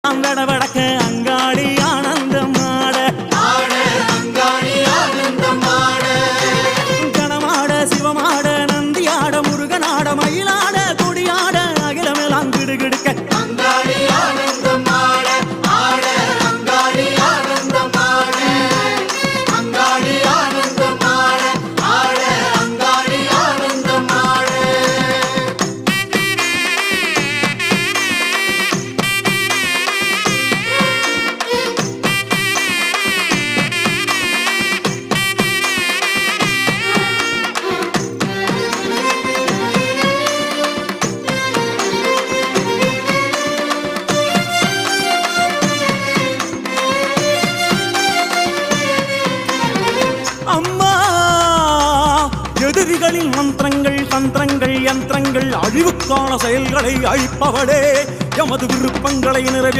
வடக்க அங்காடி ஆனந்தம் கணமாட சிவமாட நந்தியாட முருகனாட மயிலாட கொடியாட அகிலமெல்லாம் கிடுகிடுக்க எதிரிகளின் மந்திரங்கள் தந்திரங்கள் யந்திரங்கள் அழிவுக்கான செயல்களை அழிப்பவளே எமது விருப்பங்களை நிறைவேற்ற